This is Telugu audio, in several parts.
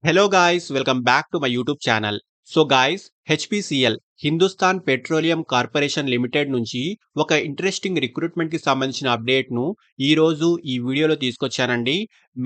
Hello guys, welcome back to my YouTube channel. So guys, HPCL Hindustan petroleum corporation limited నుంచి ఒక ఇంట్రెస్టింగ్ రిక్రూట్మెంట్ కి సంబంధించిన అప్డేట్ ను ఈ రోజు ఈ వీడియోలో తీసుకొచ్చానండి.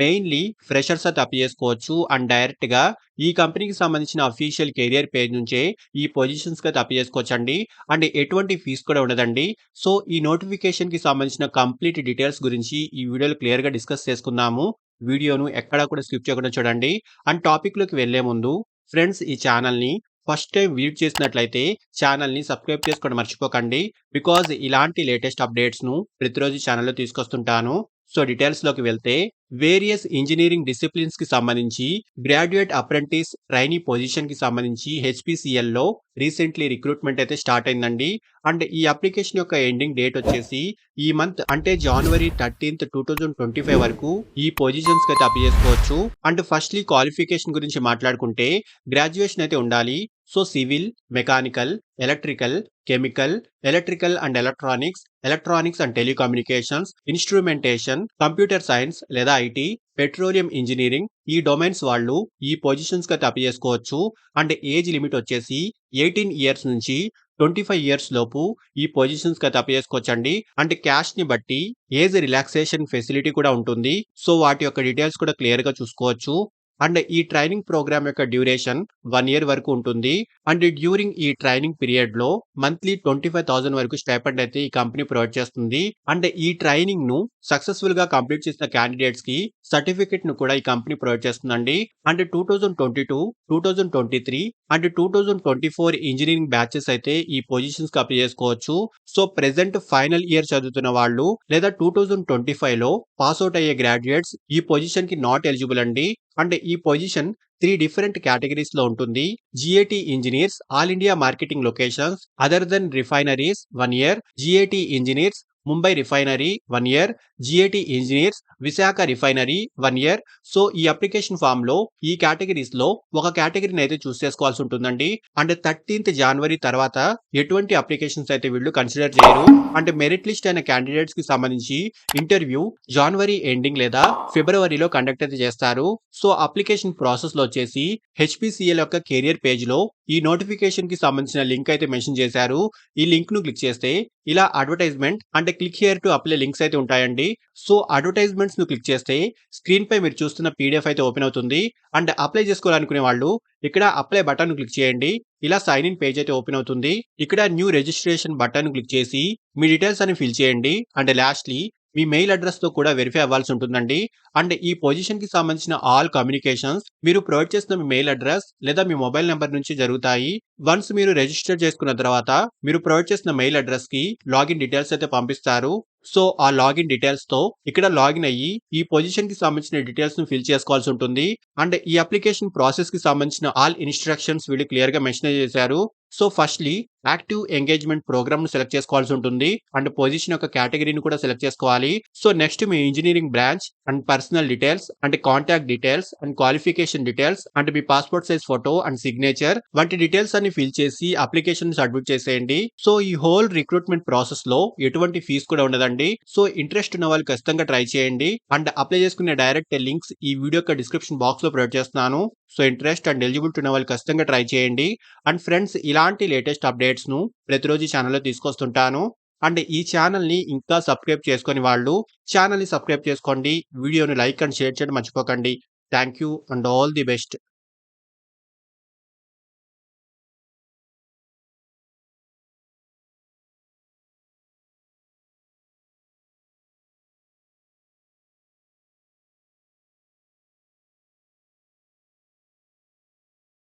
మెయిన్లీ ఫ్రెషర్స్ అయితే అప్లై చేసుకోవచ్చు అండ్ డైరెక్ట్ గా ఈ కంపెనీకి సంబంధించిన అఫీషియల్ కెరియర్ పేజ్ నుంచే ఈ పొజిషన్స్ కి అయితే అప్లై చేసుకోవచ్చండి. అండ్ ఎటువంటి ఫీజు కూడా ఉండదండి. సో ఈ నోటిఫికేషన్ కి సంబంధించిన కంప్లీట్ డీటెయిల్స్ గురించి ఈ వీడియోలో క్లియర్ గా డిస్కస్ చేసుకుందాము. వీడియోను ఎక్కడా కూడా స్కిప్ చేయకుండా చూడండి. అండ్ టాపిక్ లోకి వెళ్లే ముందు ఫ్రెండ్స్ ఈ ఛానల్ ని ఫస్ట్ టైం విజిట్ చేసినట్లయితే ఛానల్ ని సబ్స్క్రైబ్ చేసుకోవడం మర్చిపోకండి. బికాజ్ ఇలాంటి లేటెస్ట్ అప్డేట్స్ ను ప్రతిరోజు ఛానల్లో తీసుకొస్తుంటాను. సో డీటెయిల్స్ లోకి వెళ్తే వేరియస్ ఇంజనీరింగ్ డిసిప్లిన్స్ కి సంబంధించి గ్రాడ్యుయేట్ అప్రెంటిస్ ట్రైనీ పొజిషన్ కి సంబంధించి హెచ్పిసిఎల్ లో రీసెంట్లీ రిక్రూట్మెంట్ అయితే స్టార్ట్ అయిందండి. అండ్ ఈ అప్లికేషన్ యొక్క ఎండింగ్ డేట్ వచ్చేసి ఈ మంత్ అంటే జనవరి 13th 2025 వరకు ఈ పొజిషన్స్ కి అయితే అప్లై చేసుకోవచ్చు. అండ్ ఫస్ట్లీ క్వాలిఫికేషన్ గురించి మాట్లాడుకుంటే గ్రాడ్యుయేషన్ అయితే ఉండాలి. So civil, mechanical, electrical, chemical, electrical and electronics and telecommunications, instrumentation, computer science లేదా ఐటీ, పెట్రోలియం ఇంజనీరింగ్ ఈ డొమైన్స్ వాళ్ళు ఈ పొజిషన్స్ కి అయితే అప్లై చేసుకోవచ్చు. అండ్ ఏజ్ లిమిట్ వచ్చేసి 18 ఇయర్స్ నుంచి 25 ఇయర్స్ లోపు ఈ పొజిషన్స్ కి అయితే అప్లై చేసుకోవచ్చండి. అంటే క్యాష్ ని బట్టి ఏజ్ రిలాక్సేషన్ ఫెసిలిటీ కూడా ఉంటుంది. సో వాటి యొక్క డీటెయిల్స్ కూడా క్లియర్ గా చూసుకోవచ్చు. అండ్ ఈ ట్రైనింగ్ ప్రోగ్రామ్ యొక్క డ్యూరేషన్ 1 year వరకు ఉంటుంది. అండ్ డ్యూరింగ్ ఈ ట్రైనింగ్ పీరియడ్ లో మంత్లీ 25,000 వరకు స్టైపెండ్ అయితే ఈ కంపెనీ ప్రొవైడ్ చేస్తుంది. అండ్ ఈ ట్రైనింగ్ ను సక్సెస్ఫుల్ గా కంప్లీట్ చేసిన క్యాండిడేట్స్ కి సర్టిఫికెట్ ను కూడా ఈ కంపెనీ ప్రొవైడ్ చేస్తుందండి. అండ్ 2022, 2023 అండ్ 2024 ఇంజనీరింగ్ బ్యాచెస్ అయితే ఈ పొజిషన్స్ కి అప్లై చేసుకోవచ్చు. సో ప్రెసెంట్ ఫైనల్ ఇయర్ చదువుతున్న వాళ్ళు లేదా 2025 లో పాస్ అవుట్ అయ్యే గ్రాడ్యుయేట్స్ ఈ పొజిషన్ కి నాట్ ఎలిజిబుల్ అండి. అండ్ ఈ పొజిషన్ 3 డిఫరెంట్ కేటగిరీస్ లో ఉంటుంది. GAT engineers all India marketing locations other than refineries 1 year, GAT engineers Mumbai refinery 1 year, GAT engineers Visakha refinery 1 year. So ఈ అప్లికేషన్ ఫామ్ లో ఈ కేటగిరీస్ లో ఒక కేటగిరీని అయితే చూస్ చేసుకోవాల్సి ఉంటుందండి. అండ్ 13th January తర్వాత ఎటువంటి అప్లికేషన్స్ అయితే వీళ్ళు కన్సిడర్ చేయరు. అంటే మెరిట్ లిస్ట్ అయిన క్యాండిడేట్స్ కి సంబంధించి ఇంటర్వ్యూ జనవరి ఎండింగ్ లేదా ఫిబ్రవరిలో కండక్ట్ అయితే చేస్తారు. సో అప్లికేషన్ ప్రాసెస్ లో వచ్చేసి హెచ్పిసిఎల్ యొక్క కెరియర్ పేజ్ లో ఈ నోటిఫికేషన్ కి సంబంధించిన లింక్ అయితే మెన్షన్ చేశారు. ఈ లింక్ ను క్లిక్ చేస్తే ఇలా అడ్వర్టైజ్మెంట్ అంటే click here to apply links అయితే ఉంటాయండి. సో అడ్వర్టైజ్మెంట్స్ ను క్లిక్ చేస్తే స్క్రీన్ పై మీరు చూస్తున్న పీడిఎఫ్ అయితే ఓపెన్ అవుతుంది. అండ్ అప్లై చేసుకోవాలనుకునే వాళ్ళు ఇక్కడ అప్లై బటన్ ను క్లిక్ చేయండి. ఇలా సైన్ ఇన్ పేజ్ అయితే ఓపెన్ అవుతుంది. ఇక్కడ న్యూ రిజిస్ట్రేషన్ బటన్ ను క్లిక్ చేసి మీ డీటెయిల్స్ అని ఫిల్ చేయండి. And lastly me mail address తో కూడా వెరిఫై అవ్వాల్సి ఉంటుందండి. అండ్ ఈ పొజిషన్ కి సంబంధించిన ఆల్ కమ్యూనికేషన్స్ మీరు ప్రొవైడ్ చేసిన మీ మెయిల్ అడ్రస్ లేదా మీ మొబైల్ నెంబర్ నుంచి జరుగుతాయి. వన్స్ మీరు రిజిస్టర్ చేసుకున్న తర్వాత మీరు ప్రొవైడ్ చేసిన మెయిల్ అడ్రస్ కి లాగిన్ డీటెయిల్స్ అయితే పంపిస్తారు. సో ఆ లాగిన్ డీటెయిల్స్ తో ఇక్కడ లాగిన్ అయ్యి ఈ పొజిషన్ కి సంబంధించిన డీటెయిల్స్ ను ఫిల్ చేసుకోవాల్సి ఉంటుంది. అండ్ ఈ అప్లికేషన్ ప్రాసెస్ కి సంబంధించిన ఆల్ ఇన్స్ట్రక్షన్స్ వీళ్ళు క్లియర్ గా మెన్షన్ చేశారు. So firstly active engagement programme ను సెలెక్ట్ చేసుకోవాల్సి ఉంటుంది. అండ్ పొజిషన్ యొక్క కేటగిరీని కూడా సెలెక్ట్ చేసుకోవాలి. సో నెక్స్ట్ మీ engineering branch and personal details and contact details and qualification details and మీ passport size photo and signature వంటి డీటెయిల్స్ అన్ని ఫిల్ చేసి అప్లికేషన్ సబ్మిట్ చేసేయండి. సో ఈ హోల్ రిక్రూట్మెంట్ ప్రాసెస్ లో ఎటువంటి ఫీజు కూడా ఉండదండి. సో ఇంట్రెస్ట్ ఉన్న వాళ్ళు ఖచ్చితంగా ట్రై చేయండి. అండ్ అప్లై చేసుకునే డైరెక్ట్ లింక్స్ ఈ వీడియో యొక్క డిస్క్రిప్షన్ బాక్స్ లో ప్రొవైడ్ చేస్తున్నాను. సో ఇంట్రెస్ట్ అండ్ ఎలిజిబిలిటీ ఉన్న వాళ్ళు ఖచ్చితంగా ట్రై చేయండి. అండ్ ఫ్రెండ్స్ ఇలాంటి లేటెస్ట్ అప్డేట్స్ ను ప్రతిరోజు ఈ ఛానల్లో తీసుకొస్తుంటాను. అండ్ ఈ ఛానల్ ని ఇంకా సబ్స్క్రైబ్ చేసుకొని వాళ్ళు ఛానల్ ని సబ్స్క్రైబ్ చేసుకోండి. వీడియోని లైక్ అండ్ షేర్ చేయడం మర్చిపోకండి. Thank you and all the best.